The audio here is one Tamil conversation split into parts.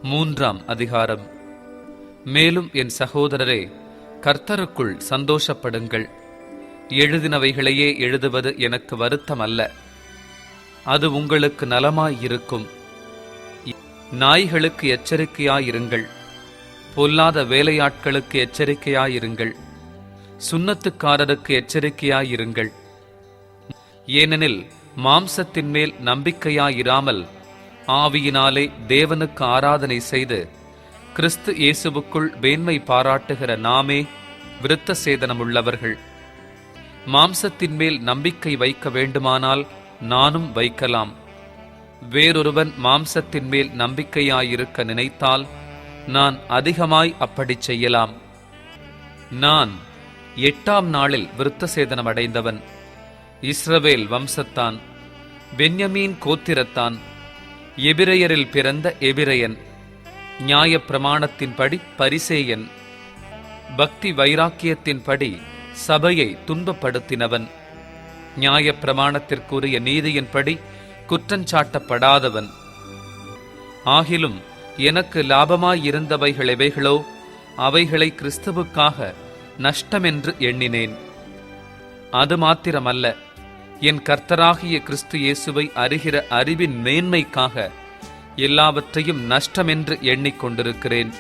மூன்றாம் அதிகாரம். மேலும் என் சகோதரரே, கர்த்தருக்குள் சந்தோஷப்படுங்கள். எழுதினவைகளையே எழுதுவது எனக்கு வருத்தம் அல்ல, அது உங்களுக்கு நலமாயிருக்கும். நாய்களுக்கு எச்சரிக்கையாயிருங்கள், பொல்லாத வேலையாட்களுக்கு எச்சரிக்கையாயிருங்கள், சுன்னத்துக்காரருக்கு எச்சரிக்கையாயிருங்கள். ஏனெனில் மாம்சத்தின் மேல் நம்பிக்கையாயிராமல் ஆவியினாலே தேவனுக்கு ஆராதனை செய்து கிறிஸ்து இயேசுவுக்குள் மேன்மை பாராட்டுகிற நாமே விருத்த சேதனமுள்ளவர்கள். மாம்சத்தின் மேல் நம்பிக்கை வைக்க வேண்டுமானால் நானும் வைக்கலாம். வேறொருவன் மாம்சத்தின் மேல் நம்பிக்கையாயிருக்க நினைத்தால் நான் அதிகமாய் அப்படி செய்யலாம். நான் 8ஆம் நாளில் விருத்த சேதனம் அடைந்தவன். இஸ்ரவேல் வம்சத்தான், பென்யமீன் கோத்திரத்தான், எபிரெயரில் பிறந்த எபிரெயன், நியாயப்பிரமாணத்தின்படி பரிசேயன், பக்தி வைராக்கியத்தின்படி சபையை துன்பப்படுத்தினவன், நியாயப்பிரமாணத்திற்குரிய நீதியின்படி குற்றஞ்சாட்டப்படாதவன். ஆகிலும் எனக்கு லாபமாயிருந்தவைகள் எவைகளோ அவைகளை கிறிஸ்துவுக்காக நஷ்டமென்று எண்ணினேன். அது மாத்திரமல்ல, என் கர்த்தராகிய கிறிஸ்து இயேசுவை அறிகிற அறிவின் மேன்மைக்காக எல்லாவற்றையும் நஷ்டமென்று எண்ணிக்கொண்டிருக்கிறேன்.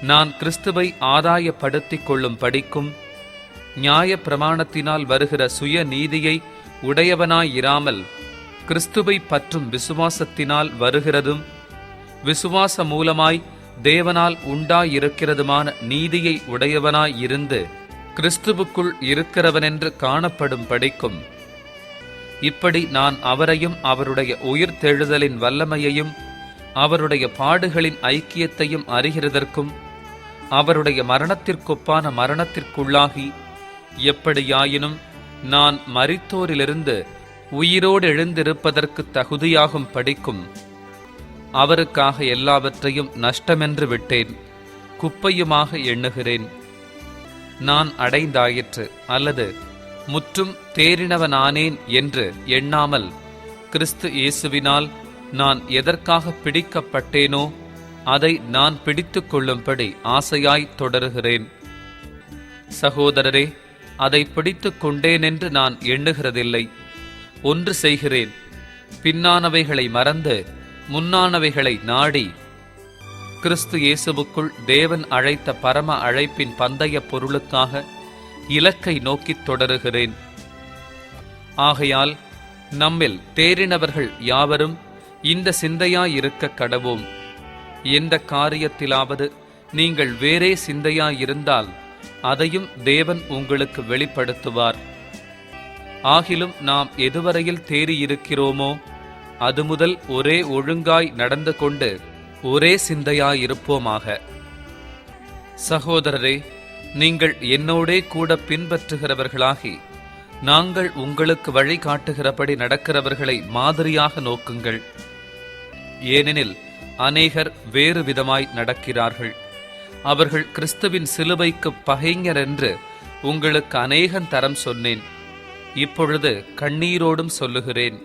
நான் கிறிஸ்துவை ஆதாயப்படுத்திக் கொள்ளும் படிக்கும் நியாய பிரமாணத்தினால் வருகிற சுய நீதியை உடையவனாயிராமல் கிறிஸ்துவை பற்றும் விசுவாசத்தினால் வருகிறதும் விசுவாச மூலமாய் தேவனால் உண்டாயிருக்கிறதுமான நீதியை உடையவனாயிருந்து கிறிஸ்துவுக்குள் இருக்கிறவனென்று காணப்படும் படிக்கும். இப்படி நான் அவரையும் அவருடைய உயிர்த்தெழுதலின் வல்லமையையும் அவருடைய பாடுகளின் ஐக்கியத்தையும் அறிகிறதற்கும் அவருடைய மரணத்திற்கொப்பான மரணத்திற்குள்ளாகி எப்படியாயினும் நான் மரித்தோரிலிருந்து உயிரோடு எழுந்திருப்பதற்கு தகுதியாகும் படிக்கும் அவருக்காக எல்லாவற்றையும் நஷ்டமென்று விட்டேன், குப்பையுமாக எண்ணுகிறேன். நான் அடைந்தாயிற்று அல்லது முற்றும் தேறினவனானேன் என்று எண்ணாமல் கிறிஸ்து இயேசுவினால் நான் எதற்காக பிடிக்கப்பட்டேனோ அதை நான் பிடித்து கொள்ளும்படி ஆசையாய் தொடருகிறேன். சகோதரரே, அதை பிடித்து கொண்டேனென்று நான் எண்ணுகிறதில்லை. ஒன்று செய்கிறேன், பின்னானவைகளை மறந்து முன்னானவைகளை நாடி கிறிஸ்து இயேசுவுக்குள் தேவன் அழைத்த பரம அழைப்பின் பந்தய பொருளுக்காக இலக்கை நோக்கித் தொடருகிறேன். ஆகையால் நம்மில் தேறினவர்கள் யாவரும் இந்த சிந்தையாயிருக்க கடவோம். எந்த காரியத்திலாவது நீங்கள் வேறே சிந்தையாயிருந்தால் அதையும் தேவன் உங்களுக்கு வெளிப்படுத்துவார். ஆகிலும் நாம் எதுவரையில் தேறியிருக்கிறோமோ அது முதல் ஒரே ஒழுங்காய் நடந்து கொண்டு ஒரே சிந்தையாயிருப்போமாக. சகோதரரே, நீங்கள் என்னோடே கூட பின்பற்றுகிறவர்களாகி நாங்கள் உங்களுக்கு வழிகாட்டுகிறபடி நடக்கிறவர்களை மாதிரியாக நோக்குங்கள். ஏனெனில் அநேகர் வேறு விதமாய் நடக்கிறார்கள். அவர்கள் கிறிஸ்துவின் சிலுவைக்கு பகைஞர் என்று உங்களுக்கு அநேகன் தரம் சொன்னேன். இப்பொழுது கண்ணீரோடும் சொல்லுகிறேன்.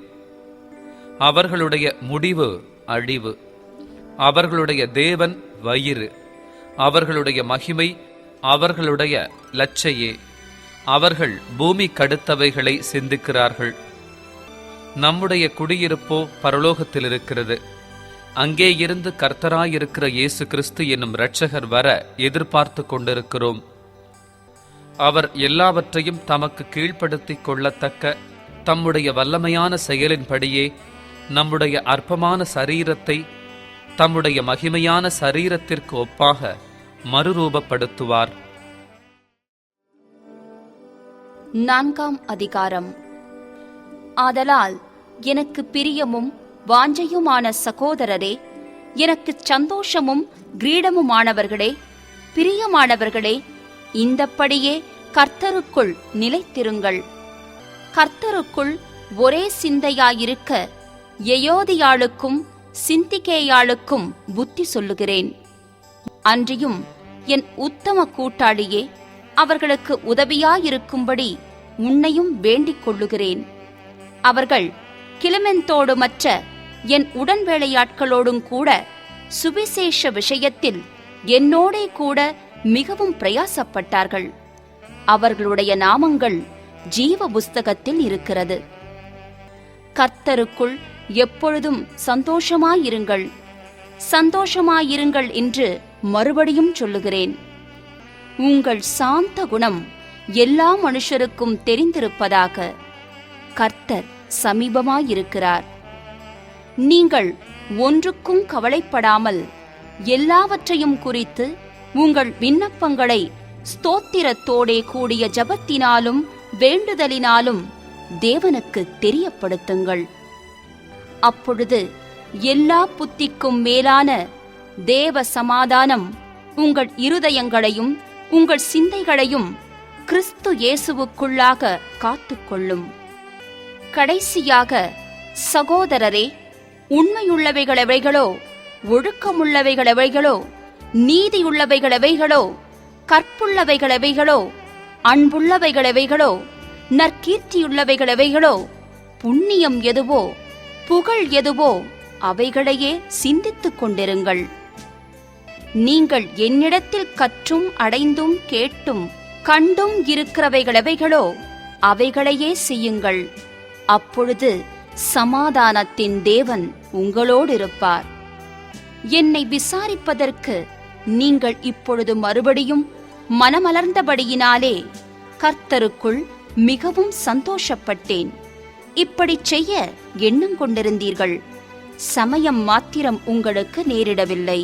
அவர்களுடைய முடிவு அழிவு, அவர்களுடைய தேவன் வயிறு, அவர்களுடைய மகிமை அவர்களுடைய லட்சையே. அவர்கள் பூமி கடுத்தவைகளை சிந்திக்கிறார்கள். நம்முடைய குடியிருப்போ பரலோகத்தில் இருக்கிறது. அங்கே இருந்து கர்த்தராயிருக்கிற இயேசு கிறிஸ்து என்னும் இரட்சகர் வர எதிர்பார்த்து கொண்டிருக்கிறோம். அவர் எல்லாவற்றையும் தமக்கு கீழ்ப்படுத்திக் கொள்ளத்தக்க தம்முடைய வல்லமையான செயலின்படியே நம்முடைய அற்பமான சரீரத்தை தம்முடைய மகிமையான சரீரத்திற்கு ஒப்பாக மறுரூபப்படுத்துவார். 4ஆம் அதிகாரம். ஆதலால் எனக்கு பிரியமும் வாஞ்சையுமான சகோதரரே, எனக்கு சந்தோஷமும் கிரீடமுமானவர்களே, பிரியமானவர்களே, இந்தப்படியே கர்த்தருக்குள் நிலைத்திருங்கள். கர்த்தருக்குள் ஒரே சிந்தையாயிருக்க எயோதியாளுக்கும் சிந்திகேயாளுக்கும் புத்தி சொல்லுகிறேன். அன்றியும் என் உத்தம கூட்டாளியே, அவர்களுக்கு உதவியாயிருக்கும்படி உன்னையும் வேண்டிக் கொள்ளுகிறேன். அவர்கள் கிளிமெந்தோடு மற்ற என் உடன் வேலையாட்களோடும் கூட சுவிசேஷ விஷயத்தில் என்னோடே கூட மிகவும் பிரயாசப்பட்டார்கள். அவர்களுடைய நாமங்கள் ஜீவ புஸ்தகத்தில் இருக்கிறது. கர்த்தருக்குள் எப்பொழுதும் சந்தோஷமாயிருங்கள், சந்தோஷமாயிருங்கள் என்று மறுபடியும் சொல்லுகிறேன். உங்கள் சாந்த குணம் எல்லா மனுஷருக்கும் தெரிந்திருப்பதாக. கர்த்தர் சமீபமாயிருக்கிறார். நீங்கள் ஒன்றுக்கும் கவலைப்படாமல் எல்லாவற்றையும் குறித்து உங்கள் விண்ணப்பங்களை ஸ்தோத்திரத்தோடே கூடிய ஜெபத்தினாலும் வேண்டுதலினாலும் தேவனுக்கு தெரியப்படுத்துங்கள். அப்பொழுது எல்லா புத்திக்கும் மேலான தேவ சமாதானம் உங்கள் இருதயங்களையும் உங்கள் சிந்தைகளையும் கிறிஸ்து இயேசுவுக்குள்ளாக காத்துக்கொள்ளும். கடைசியாக சகோதரரே, உண்மையுள்ளவைகளெவைகளோ, ஒழுக்கமுள்ளவைகளெவைகளோ, நீதியுள்ளவைகளெவைகளோ, கற்புள்ளவைகளெவைகளோ, அன்புள்ளவைகளெவைகளோ, நற்கீர்த்தியுள்ளவைகளெவைகளோ, புண்ணியம் எதுவோ, புகழ் எதுவோ, அவைகளையே சிந்தித்துக் கொண்டிருங்கள். நீங்கள் என்னிடத்தில் கற்றும் அடைந்தும் கேட்டும் கண்டும் இருக்கிறவைகளெவைகளோ அவைகளையே செய்யுங்கள். அப்பொழுது சமாதானத்தின் தேவன் உங்களோடு இருப்பார். என்னை விசாரிப்பதற்கு நீங்கள் இப்பொழுது மறுபடியும் மனமலர்ந்தபடியினாலே கர்த்தருக்குள் மிகவும் சந்தோஷப்பட்டேன். இப்படி செய்ய எண்ணம் கொண்டிருந்தீர்கள், சமயம் மாத்திரம் உங்களுக்கு நேரிடவில்லை.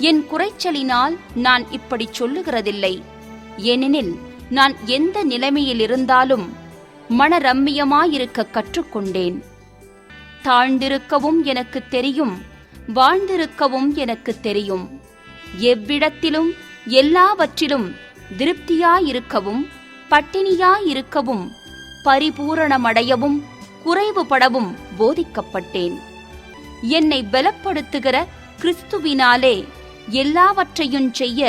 என் குறைச்சலினால் நான் இப்படி சொல்லுகிறதில்லை. ஏனெனில் நான் எந்த நிலைமையில் இருந்தாலும் மனரம்மியமாயிருக்க கற்றுக்கொண்டேன். தாழ்ந்திருக்கவும் எனக்கு தெரியும், வாழ்ந்திருக்கவும் எனக்கு தெரியும். எவ்விடத்திலும் எல்லாவற்றிலும் திருப்தியாயிருக்கவும் பட்டினியாயிருக்கவும் பரிபூரணமடையவும் குறைவுபடவும் போதிக்கப்பட்டேன். என்னை பலப்படுத்துகிற கிறிஸ்துவினாலே எல்லாவற்றையும் செய்ய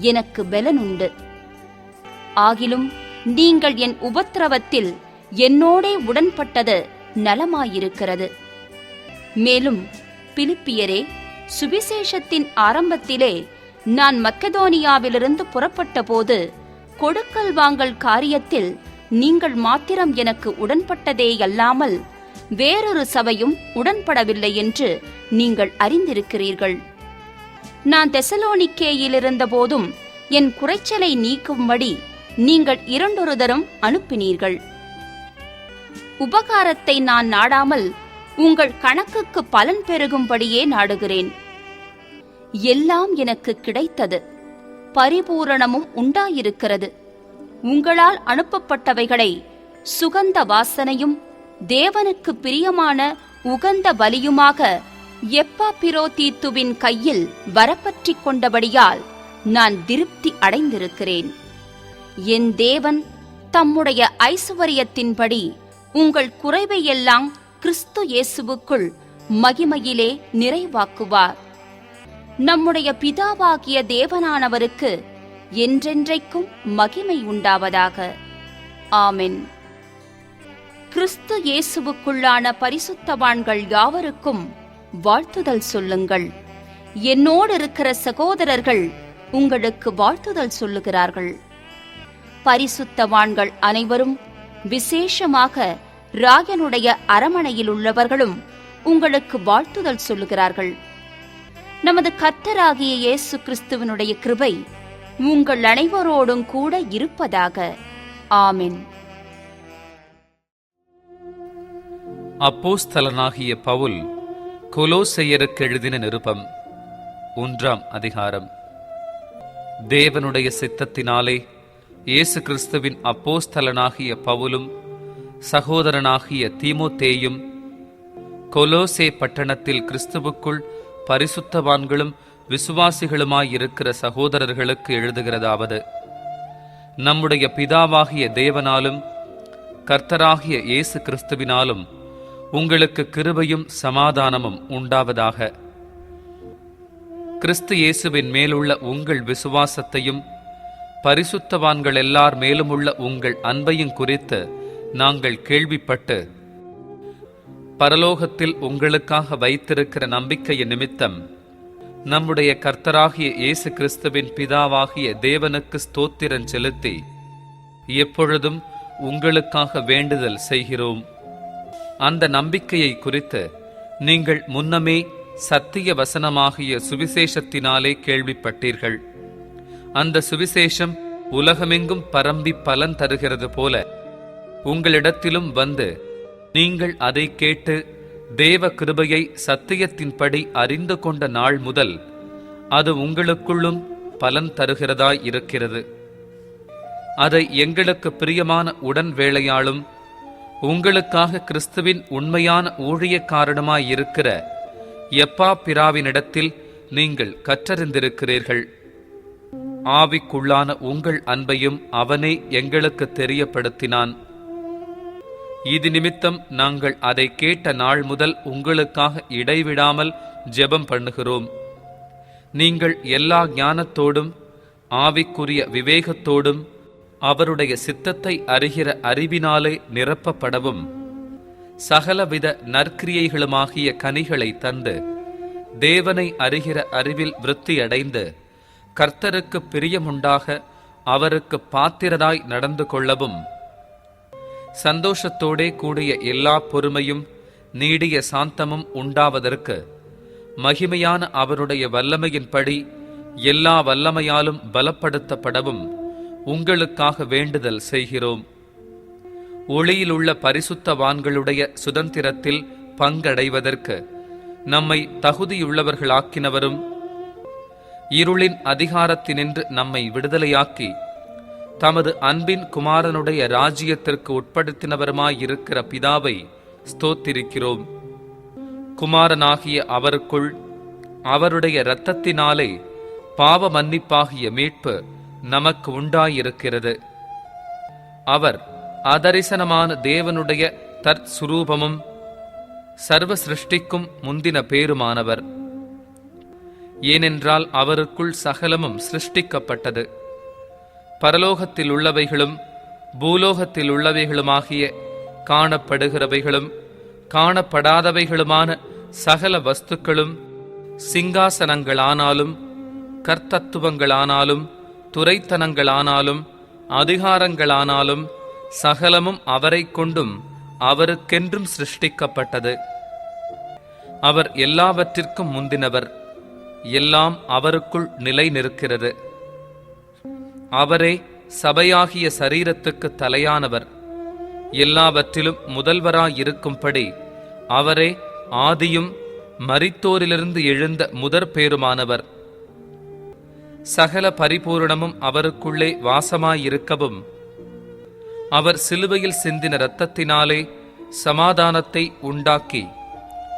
எனக்கு பலனுண்டு. ஆகிலும் நீங்கள் என் உபத்திரவத்தில் என்னோடே உடன்பட்டது நலமாயிருக்கிறது. மேலும் பிலிப்பியரே, சுவிசேஷத்தின் ஆரம்பத்திலே நான் மக்கெதோனியாவிலிருந்து புறப்பட்ட போது கொடுக்கல் வாங்கல் காரியத்தில் நீங்கள் மாத்திரம் எனக்கு உடன்பட்டதேயல்லாமல் வேறொரு சபையும் உடன்படவில்லை என்று நீங்கள் அறிந்திருக்கிறீர்கள். நான் தெசலோனிக்கேயிலிருந்த போதும் என் குறைச்சலை நீக்கும்படி நீங்கள் 2 தரம் அனுப்பினீர்கள். உபகாரத்தை நான் நாடாமல் உங்கள் கணக்குக்கு பலன் பெருகும்படியே நாடுகிறேன். எல்லாம் எனக்கு கிடைத்தது, பரிபூரணமும் உண்டாயிருக்கிறது. உங்களால் அனுப்பப்பட்டவைகளை சுகந்த வாசனையும் தேவனுக்கு பிரியமான உகந்த பலியுமாக எப்பாப்பிரோதீத்துவின் கையில் வரப்பற்றிக் கொண்டபடியால் நான் திருப்தி அடைந்திருக்கிறேன். என் தேவன் தம்முடைய ஐசுவரியத்தின்படி உங்கள் குறைவையெல்லாம் கிறிஸ்து இயேசுவுக்குள் மகிமையிலே நிறைவாக்குவார். நம்முடைய பிதாவாகிய தேவனானவருக்கு என்றென்றைக்கும் மகிமை உண்டாவதாக. ஆமென். கிறிஸ்து இயேசுவுக்குள்ளான பரிசுத்தவான்கள் யாவருக்கும் வாழ்த்துதல் சொல்லுங்கள். என்னோடு இருக்கிற சகோதரர்கள் உங்களுக்கு வாழ்த்துதல் சொல்லுகிறார்கள். பரிசுத்தவான்கள் அனைவரும், விசேஷமாக ராயனுடைய அரமனையில் உள்ளவர்களும் உங்களுக்கு வாழ்த்துதல் சொல்லுகிறார்கள். நமது கர்த்தராகிய இயேசு கிறிஸ்துவினுடைய கிருபை உங்கள் அனைவரோடும் கூட இருப்பதாக. ஆமென். அப்போஸ்தலனாகிய பவுல் கொலோசையருக்கு எழுதின நிருபம் 1ஆம் அதிகாரம். தேவனுடைய சித்தத்தினாலே இயேசு கிறிஸ்துவின் அப்போஸ்தலனாகிய பவுலும் சகோதரனாகிய தீமோத்தேயும் கொலோசே பட்டணத்தில் கிறிஸ்துவுக்குள் பரிசுத்தவான்களும் விசுவாசிகளுமாயிருக்கிற சகோதரர்களுக்கு எழுதுகிறதாவது: நம்முடைய பிதாவாகிய தேவனாலும் கர்த்தராகிய இயேசு கிறிஸ்துவினாலும் உங்களுக்கு கிருபையும் சமாதானமும் உண்டாவதாக. கிறிஸ்து இயேசுவின் மேலுள்ள உங்கள் விசுவாசத்தையும் பரிசுத்தவான்கள் எல்லார் மேலுமுள்ள உங்கள் அன்பையும் குறித்து நாங்கள் கேள்விப்பட்டு பரலோகத்தில் உங்களுக்காக வைத்திருக்கிற நம்பிக்கையின் நிமித்தம் நம்முடைய கர்த்தராகிய இயேசு கிறிஸ்துவின் பிதாவாகிய தேவனுக்கு ஸ்தோத்திரம் செலுத்தி எப்பொழுதும் உங்களுக்காக வேண்டுதல் செய்கிறோம். அந்த நம்பிக்கையை குறித்து நீங்கள் முன்னமே சத்திய வசனமாகிய சுவிசேஷத்தினாலே கேள்விப்பட்டீர்கள். அந்த சுவிசேஷம் உலகமெங்கும் பரம்பி பலன் தருகிறது போல உங்களிடத்திலும் வந்து நீங்கள் அதை கேட்டு தேவ கிருபையை சத்தியத்தின்படி அறிந்து கொண்ட நாள் முதல் அது உங்களுக்குள்ளும் பலன் தருகிறதாய் இருக்கிறது. அதை எங்களுக்கு பிரியமான உடன் வேளையாளும் உங்களுக்காக கிறிஸ்துவின் உண்மையான ஊழியக்காரனுமாயிருக்கிற எப்பாப்பிராவினிடத்தில் நீங்கள் கற்றறிந்திருக்கிறீர்கள். ஆவிக்குள்ளான உங்கள் அன்பையும் அவனே எங்களுக்கு தெரியப்படுத்தினான். இது நிமித்தம் நாங்கள் அதை கேட்ட நாள் முதல் உங்களுக்காக இடைவிடாமல் ஜெபம் பண்ணுகிறோம். நீங்கள் எல்லா ஞானத்தோடும் ஆவிக்குரிய விவேகத்தோடும் அவருடைய சித்தத்தை அறிகிற அறிவினாலே நிரப்பப்படவும் சகலவித நற்கிரியைகளுமாகிய கனிகளை தந்து தேவனை அறிகிற அறிவில் விருத்தியடைந்து கர்த்தருக்கு பிரியமுண்டாக அவருக்கு பாத்திரராய் நடந்து கொள்ளவும் சந்தோஷத்தோடே கூடிய எல்லா பொறுமையும் நீடிய சாந்தமும் உண்டாவதற்கு மகிமையான அவருடைய வல்லமையின்படி எல்லா வல்லமையாலும் பலப்படுத்தப்படவும் உங்களுக்காக வேண்டுதல் செய்கிறோம். ஒளியிலுள்ள பரிசுத்தவான்களுடைய சுதந்திரத்தில் பங்கடைவதற்கு நம்மை தகுதியுள்ளவர்களாக்கினவரும் இருளின் அதிகாரத்தினின்று நம்மை விடுதலையாக்கி தமது அன்பின் குமாரனுடைய ராஜ்யத்திற்கு உட்படுத்தினவருமாயிருக்கிற பிதாவை ஸ்தோத்திரிக்கிறோம். குமாரனாகிய அவருக்குள் அவருடைய இரத்தத்தினாலே பாவ மன்னிப்பாகிய மீட்பு நமக்கு உண்டாயிருக்கிறது. அவர் அதரிசனமான தேவனுடைய தற்சுரூபமும் சர்வ சிருஷ்டிக்கும் முந்தின பேருமானவர். ஏனென்றால் அவருக்குள் சகலமும் சிருஷ்டிக்கப்பட்டது. பரலோகத்தில் உள்ளவைகளும் பூலோகத்தில் உள்ளவைகளுமாகிய காணப்படுகிறவைகளும் காணப்படாதவைகளுமான சகல வஸ்துக்களும் சிங்காசனங்களானாலும் கர்த்தத்துவங்களானாலும் துரைத்தனங்களானாலும் அதிகாரங்களானாலும் சகலமும் அவரை கொண்டும் அவருக்கென்றும் சிருஷ்டிக்கப்பட்டது. அவர் எல்லாவற்றிற்கும் முந்தினவர். எல்லாம் அவருக்குள் நிலை நிற்கிறது. அவரே சபையாகிய சரீரத்துக்கு தலையானவர். எல்லாவற்றிலும் முதல்வராயிருக்கும்படி அவரே ஆதியும் மரித்தோரிலிருந்து எழுந்த முதற் பேருமானவர். சகல பரிபூரணமும் அவருக்குள்ளே வாசமாயிருக்கவும் அவர் சிலுவையில் சிந்தின இரத்தத்தினாலே சமாதானத்தை உண்டாக்கி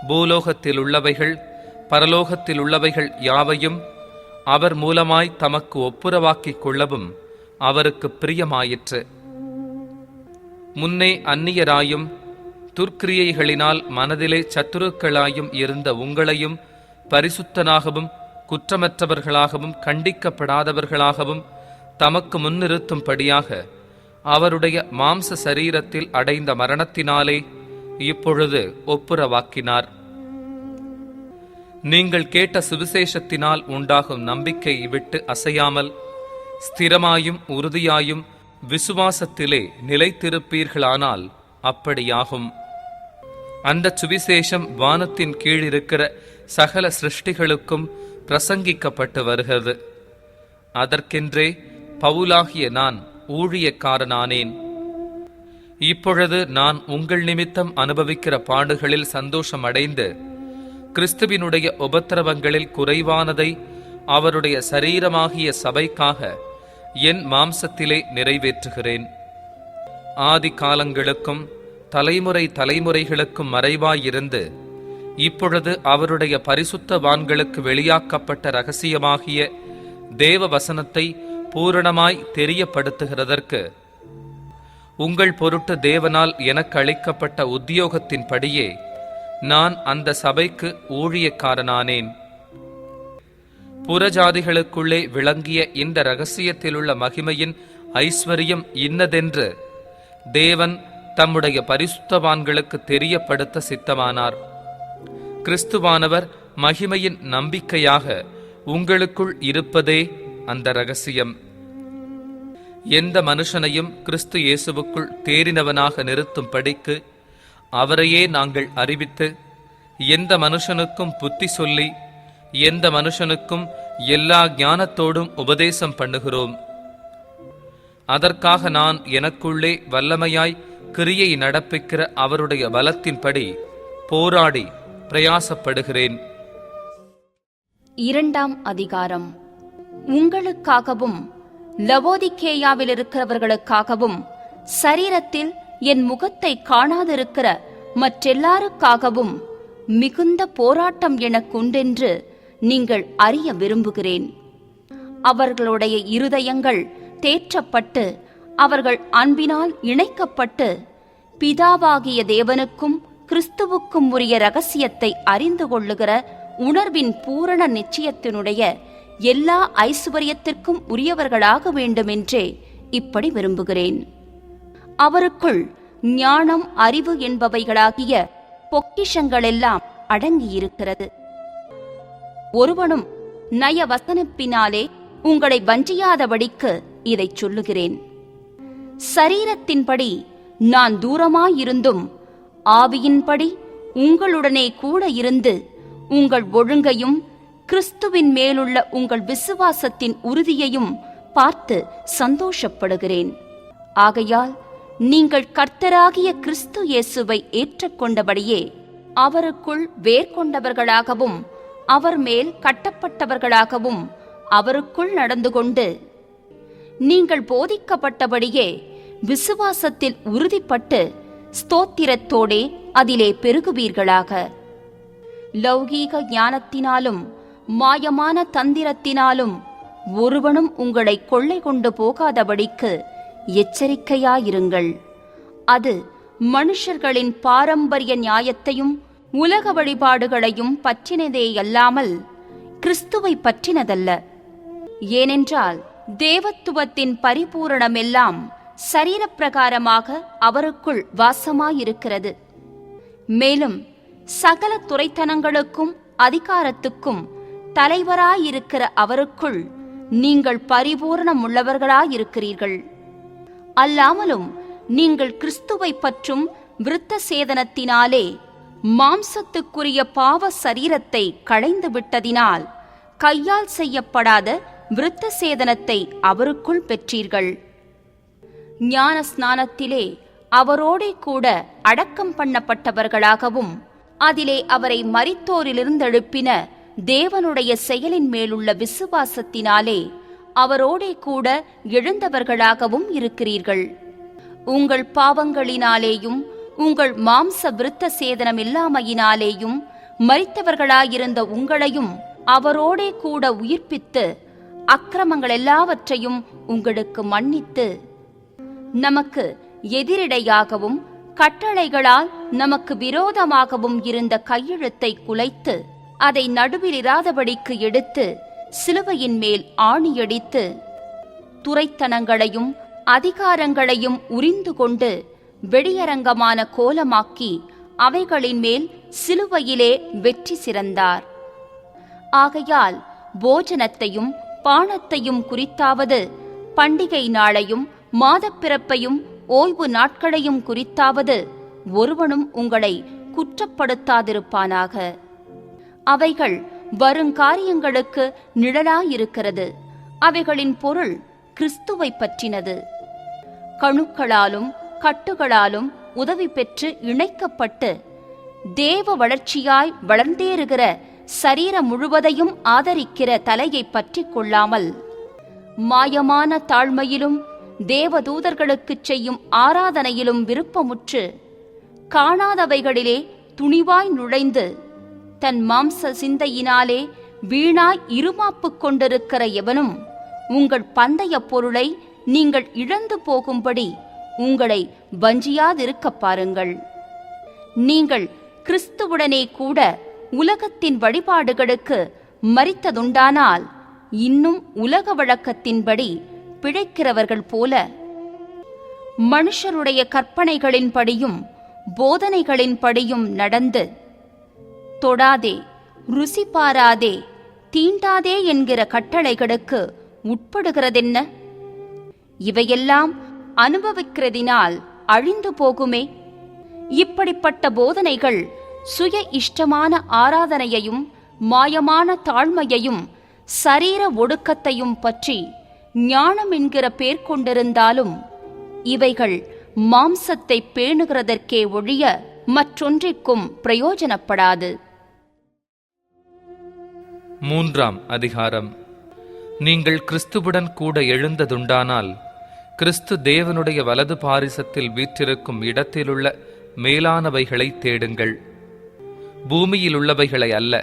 பூலோகத்தில் உள்ளவைகள் பரலோகத்தில் உள்ளவைகள் யாவையும் அவர் மூலமாய் தமக்கு ஒப்புரவாக்கிக் கொள்ளவும் அவருக்கு பிரியமாயிற்று. முன்னே அந்நியராயும் துர்க்கிரியைகளினால் மனதிலே சத்துருக்களாயும் இருந்த உங்களையும் பரிசுத்தனாகவும் குற்றமற்றவர்களாகவும் கண்டிக்கப்படாதவர்களாகவும் தமக்கு முன்னிறுத்தும்படியாக அவருடைய மாம்ச சரீரத்தில் அடைந்த மரணத்தினாலே இப்பொழுது ஒப்புரவாக்கினார். நீங்கள் கேட்ட சுவிசேஷத்தினால் உண்டாகும் நம்பிக்கையை விட்டு அசையாமல் ஸ்திரமாயும் உறுதியாயும் விசுவாசத்திலே நிலைத்திருப்பீர்களானால் அப்படியாகும். அந்த சுவிசேஷம் வானத்தின் கீழ் இருக்கிற சகல சிருஷ்டிகளுக்கும் பிரசங்கிக்கப்பட்டு வருகிறது. அதற்கென்றே பவுலாகிய நான் ஊழியக்காரனானேன். இப்பொழுது நான் உங்கள் நிமித்தம் அனுபவிக்கிற பாடுகளில் சந்தோஷம் அடைந்து கிறிஸ்துவினுடைய உபத்திரவங்களில் குறைவானதை அவருடைய சரீரமாகிய சபைக்காக என் மாம்சத்திலே நிறைவேற்றுகிறேன். ஆதி காலங்களுக்கும் தலைமுறை தலைமுறைகளுக்கும் மறைவாயிருந்து இப்பொழுது அவருடைய பரிசுத்தவான்களுக்கு வெளியாக்கப்பட்ட இரகசியமாகிய தேவ வசனத்தை பூரணமாய் தெரியப்படுத்துகிறதற்கு உங்கள் பொருட்டு தேவனால் எனக்கு அளிக்கப்பட்ட உத்தியோகத்தின்படியே நான் அந்த சபைக்கு ஊழியக்காரனானேன். புறஜாதிகளுக்குள்ளே விளங்கிய இந்த இரகசியத்திலுள்ள மகிமையின் ஐஸ்வர்யம் இன்னதென்று தேவன் தம்முடைய பரிசுத்தவான்களுக்கு தெரியப்படுத்த சித்தமானார். கிறிஸ்துவானவர் மகிமையின் நம்பிக்கையாக உங்களுக்குள் இருப்பதே அந்த இரகசியம். எந்த மனுஷனையும் கிறிஸ்து இயேசுவுக்குள் தேறினவனாக நிறுத்தும்படிக்கு அவரையே நாங்கள் அறிவித்து, எந்த மனுஷனுக்கும் புத்தி சொல்லி, எந்த மனுஷனுக்கும் எல்லா ஞானத்தோடும் உபதேசம் பண்ணுகிறோம். அதற்காக நான் எனக்குள்ளே வல்லமையாய் கிரியை நடப்பிக்கிற அவருடைய பலத்தின்படி போராடி பிரயாசப்படுகிறேன். 2ஆம் அதிகாரம். உங்களுக்காகவும் லவோதிக்கேயாவில் இருக்கிறவர்களுக்காகவும் சரீரத்தில் என் முகத்தை காணாதிருக்கிற மற்றெல்லாருக்காகவும் மிகுந்த போராட்டம் எனக்குண்டென்று நீங்கள் அறிய விரும்புகிறேன். அவர்களுடைய இருதயங்கள் தேற்றப்பட்டு அவர்கள் அன்பினால் இணைக்கப்பட்டு பிதாவாகிய தேவனுக்கும் கிறிஸ்துவுக்கும் உரிய இரகசியத்தை அறிந்து கொள்ளுகிற உணர்வின் பூரண நிச்சயத்தினுடைய எல்லா ஐசுவரியத்திற்கும் உரியவர்களாக வேண்டுமென்றே இப்படி விரும்புகிறேன். அவருக்குள் ஞானம், அறிவு என்பவைகளாகிய பொக்கிஷங்களெல்லாம் அடங்கியிருக்கிறது. ஒருவனும் நயவசனிப்பினாலே உங்களை வஞ்சியாதபடிக்கு இதைச் சொல்லுகிறேன். சரீரத்தின்படி நான் தூரமாயிருந்தும் ஆவியின்படி உங்களுடனே கூட இருந்து உங்கள் ஒழுங்கையும் கிறிஸ்துவின் மேலுள்ள உங்கள் விசுவாசத்தின் உறுதியையும் பார்த்து சந்தோஷப்படுகிறேன். ஆகையால் நீங்கள் கர்த்தராகிய கிறிஸ்து இயேசுவை ஏற்றுக்கொண்டபடியே அவருக்குள் வேர்கொண்டவர்களாகவும் அவர் மேல் கட்டப்பட்டவர்களாகவும் அவருக்குள் நடந்து கொண்டு நீங்கள் போதிக்கப்பட்டபடியே விசுவாசத்தில் உறுதிப்பட்டு ஸ்தோத்திரத்தோடே அதிலே பெருகுவீர்களாக. லௌகீக ஞானத்தினாலும் மாயமான தந்திரத்தினாலும் ஒருவனும் உங்களை கொள்ளை கொண்டு போகாதபடிக்கு எச்சரிக்கையாயிருங்கள். அது மனுஷர்களின் பாரம்பரிய நியாயத்தையும் உலக வழிபாடுகளையும் பற்றினதேயல்லாமல் கிறிஸ்துவை பற்றினதல்ல. ஏனென்றால் தேவத்துவத்தின் பரிபூரணமெல்லாம் சரீரப்பிரகாரமாக அவருக்குள் வாசமாயிருக்கிறது. மேலும் சகல துரைத்தனங்களுக்கும் அதிகாரத்துக்கும் தலைவராயிருக்கிற அவருக்குள் நீங்கள் பரிபூரணமுள்ளவர்களாயிருக்கிறீர்கள். அல்லாமலும் நீங்கள் கிறிஸ்துவை பற்றும் விருத்த சேதனத்தினாலே மாம்சத்துக்குரிய பாவ சரீரத்தை களைந்து விட்டதினால் கையால் செய்யப்படாத விருத்த சேதனத்தை அவருக்குள் பெற்றீர்கள். ஞான ஸ்நானத்திலே அவரோடே கூட அடக்கம் பண்ணப்பட்டவர்களாகவும் அதிலே அவரை மரித்தோரிலிருந்தெழுப்பின தேவனுடைய செயலின் மேலுள்ள விசுவாசத்தினாலே அவரோடே கூட எழுந்தவர்களாகவும் இருக்கிறீர்கள். உங்கள் பாவங்களினாலேயும் உங்கள் மாம்ச விருத்த சேதனம் இல்லாமையினாலேயும் மரித்தவர்களாயிருந்த உங்களையும் அவரோடே கூட உயிர்ப்பித்து அக்கிரமங்கள் எல்லாவற்றையும் உங்களுக்கு மன்னித்து நமக்கு எதிரிடையாகவும் கட்டளைகளால் நமக்கு விரோதமாகவும் இருந்த கையெழுத்தை குலைத்து அதை நடுவில் இராதபடிக்கு எடுத்து சிலுவையின் மேல் ஆணியடித்து துரைத்தனங்களையும் அதிகாரங்களையும் உரிந்து கொண்டு வெளியரங்கமான கோலமாக்கி அவைகளின் மேல் சிலுவையிலே வெற்றி சிறந்தார். ஆகையால் போஜனத்தையும் பானத்தையும் குறித்தாவது பண்டிகை நாளையும் மாதப்பிறப்பையும் ஓய்வு நாட்களையும் குறித்தாவது ஒருவனும் உங்களை குற்றப்படுத்தாதிருப்பானாக. அவைகள் வருங்காரியங்களுக்கு நிழலாயிருக்கிறது. அவைகளின் பொருள் கிறிஸ்துவை பற்றினது. கணுக்களாலும் கட்டுகளாலும் உதவி பெற்று இணைக்கப்பட்டு தேவ வளர்ச்சியாய் வளர்ந்தேறுகிற சரீரம் முழுவதையும் ஆதரிக்கிற தலையை பற்றி கொள்ளாமல் மாயமான தாழ்மையிலும் தேவதூதர்களுக்குச் செய்யும் ஆராதனையிலும் விருப்பமுற்று காணாதவைகளிலே துணிவாய் நுழைந்து தன் மாம்ச சிந்தையினாலே வீணாய் இருமாப்பு கொண்டிருக்கிற எவனும் உங்கள் பந்தய பொருளை நீங்கள் இழந்து போகும்படி உங்களை வஞ்சியாதிருக்க பாருங்கள். நீங்கள் கிறிஸ்துவுடனே கூட உலகத்தின் வழிபாடுகளுக்கு மரித்ததுண்டானால் இன்னும் உலக வழக்கத்தின்படி பிழைக்கிறவர்கள் போல மனுஷருடைய கற்பனைகளின்படியும் போதனைகளின்படியும் நடந்து, தொடாதே, ருசி பாராதே, தீண்டாதே என்கிற கட்டளைகளுக்கு உட்படுகிறதென்ன? இவையெல்லாம் அனுபவிக்கிறதினால் அழிந்து போகுமே. இப்படிப்பட்ட போதனைகள் சுய இஷ்டமான ஆராதனையையும் மாயமான தாழ்மையையும் சரீர ஒடுக்கத்தையும் பற்றி ஞானம் என்கிற பேர் கொண்டிருந்தாலும் இவைகள் மாம்சத்தை பேணுகிறதற்கே ஒழிய மற்றொன்றிற்கும் பிரயோஜனப்படாது. 3ஆம் அதிகாரம். நீங்கள் கிறிஸ்துவுடன் கூட எழுந்ததுண்டானால் கிறிஸ்து தேவனுடைய வலது பாரிசத்தில் வீற்றிருக்கும் இடத்திலுள்ள மேலானவைகளை தேடுங்கள். பூமியில் உள்ளவைகளை அல்ல,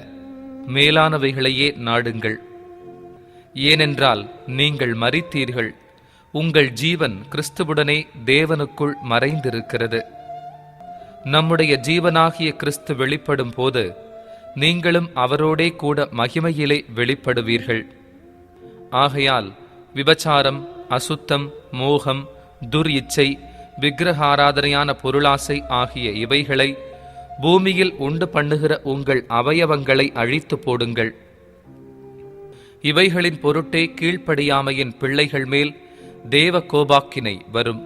மேலானவைகளையே நாடுங்கள். ஏனென்றால் நீங்கள் மரித்தீர்கள், உங்கள் ஜீவன் கிறிஸ்துவுடனே தேவனுக்குள் மறைந்திருக்கிறது. நம்முடைய ஜீவனாகிய கிறிஸ்து வெளிப்படும் போது நீங்களும் அவரோடே கூட மகிமையிலே வெளிப்படுவீர்கள். ஆகையால் விபச்சாரம், அசுத்தம், மோகம், துர் இச்சை, விக்கிரகாராதனையான பொருளாசை ஆகிய இவைகளை பூமியில் உண்டு பண்ணுகிற உங்கள் அவயவங்களை அழித்து போடுங்கள். இவைகளின் பொருட்டே கீழ்ப்படியாமையின் பிள்ளைகள் மேல் தேவ கோபாக்கினை வரும்.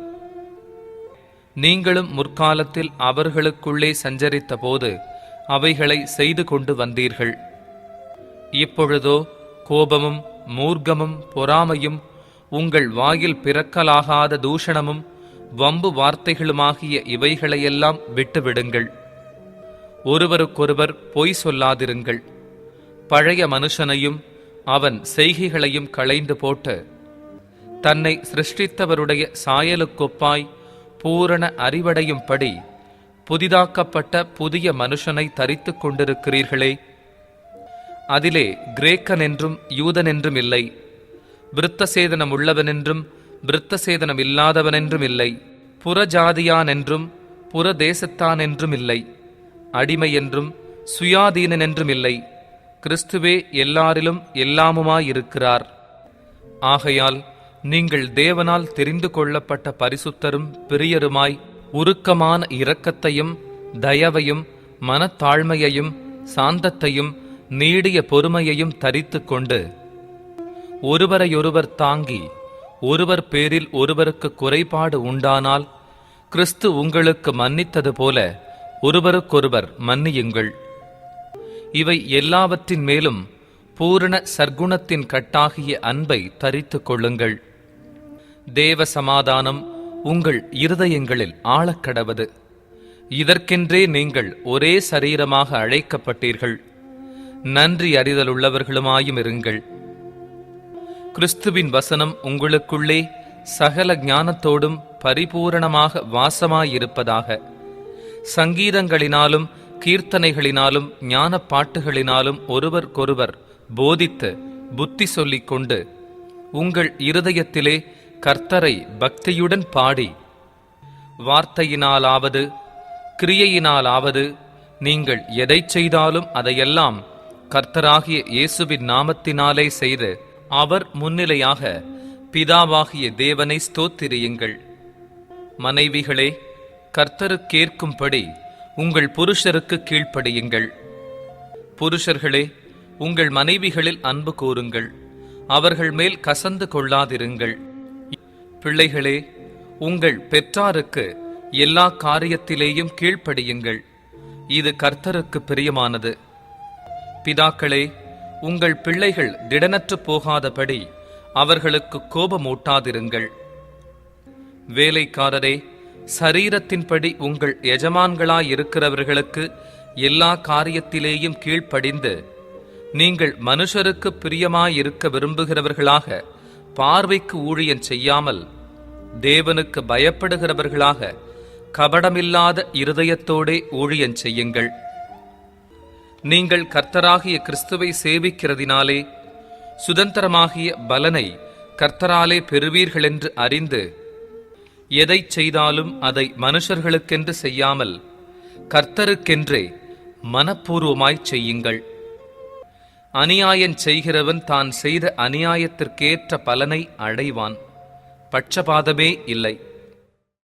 நீங்களும் முற்காலத்தில் அவர்களுக்குள்ளே சஞ்சரித்த போது அவைகளை செய்து கொண்டு வந்தீர்கள். இப்பொழுதோ கோபமும் மூர்க்கமும் பொறாமையும் உங்கள் வாயில் பிறக்கலாகாத தூஷணமும் வம்பு வார்த்தைகளுமாகிய இவைகளையெல்லாம் விட்டுவிடுங்கள். ஒருவருக்கொருவர் பொய் சொல்லாதிருங்கள். பழைய மனுஷனையும் அவன் செய்கைகளையும் களைந்து போட்டு தன்னை சிருஷ்டித்தவருடைய சாயலுக்கொப்பாய் பூரண அறிவடையும்படி புதிதாக்கப்பட்ட புதிய மனுஷனை தரித்து கொண்டிருக்கிறீர்களே. அதிலே கிரேக்கன் என்றும் யூதன் என்றும் இல்லை, விருத்தசேதனம் உள்ளவனென்றும் விருத்தசேதனம் இல்லாதவனென்றும் இல்லை, புறஜாதியான் என்றும் புறதேசத்தான் என்றும் இல்லை, அடிமை என்றும் சுயாதீனன் என்றும் இல்லை, கிறிஸ்துவே எல்லாரிலும் எல்லாமுமாயிருக்கிறார். ஆகையால் நீங்கள் தேவனால் தெரிந்து கொள்ளப்பட்ட பரிசுத்தரும் பிரியருமாய் உருக்கமான இரக்கத்தையும் தயவையும் மனத்தாழ்மையையும் சாந்தத்தையும் நீடிய பொறுமையையும் தரித்து கொண்டு ஒருவரையொருவர் தாங்கி ஒருவர் பேரில் ஒருவருக்கு குறைபாடு உண்டானால் கிறிஸ்து உங்களுக்கு மன்னித்தது போல ஒருவருக்கொருவர் மன்னியுங்கள். இவை எல்லாவற்றின் மேலும் பூரண சர்க்குணத்தின் கட்டாகிய அன்பை தரித்து கொள்ளுங்கள். தேவ சமாதானம் உங்கள் இருதயங்களில் ஆழக்கடவது. இதற்கென்றே நீங்கள் ஒரே சரீரமாக அழைக்கப்பட்டீர்கள். நன்றி அறிதலுள்ளவர்களுமாயும் இருங்கள். கிறிஸ்துவின் வசனம் உங்களுக்குள்ளே சகல ஞானத்தோடும் பரிபூரணமாக வாசமாயிருப்பதாக. சங்கீதங்களினாலும் கீர்த்தனைகளினாலும் ஞான பாட்டுகளினாலும் ஒருவருக்கொருவர் போதித்து புத்தி சொல்லிக் கொண்டு உங்கள் இருதயத்திலே கர்த்தரை பக்தியுடன் பாடி வார்த்தையினாலாவது கிரியையினாலாவது நீங்கள் எதை செய்தாலும் அதையெல்லாம் கர்த்தராகிய இயேசுவின் நாமத்தினாலே செய்து அவர் முன்னிலையாக பிதாவாகிய தேவனை ஸ்தோத்திரியுங்கள். மனைவிகளே, கர்த்தருக்கேற்கும்படி உங்கள் புருஷருக்கு கீழ்ப்படியுங்கள். புருஷர்களே, உங்கள் மனைவிகளில் அன்பு கூறுங்கள், அவர்கள் மேல் கசந்து கொள்ளாதிருங்கள். பிள்ளைகளே, உங்கள் பெற்றாருக்கு எல்லா காரியத்திலேயும் கீழ்ப்படியுங்கள், இது கர்த்தருக்கு பிரியமானது. பிதாக்களே, உங்கள் பிள்ளைகள் திடனற்று போகாதபடி அவர்களுக்கு கோபமூட்டாதிருங்கள். வேலைக்காரரே, சரீரத்தின்படி உங்கள் எஜமான்களாயிருக்கிறவர்களுக்கு எல்லா காரியத்திலேயும் கீழ்ப்படிந்து நீங்கள் மனுஷருக்கு பிரியமாயிருக்க விரும்புகிறவர்களாக பார்வைக்கு ஊழியம் செய்யாமல் தேவனுக்கு பயப்படுகிறவர்களாக கபடமில்லாத இருதயத்தோடே ஊழியம் செய்யுங்கள். நீங்கள் கர்த்தராகிய கிறிஸ்துவை சேவிக்கிறதினாலே சுதந்திரமாகிய பலனை கர்த்தராலே பெறுவீர்களென்று அறிந்து எதை செய்தாலும் அதை மனுஷர்களுக்கென்று செய்யாமல் கர்த்தருக்கென்றே மனப்பூர்வமாய் செய்யுங்கள். அநியாயம் செய்கிறவன் தான் செய்த அநியாயத்திற்கேற்ற பலனை அடைவான். பட்சபாதமே இல்லை.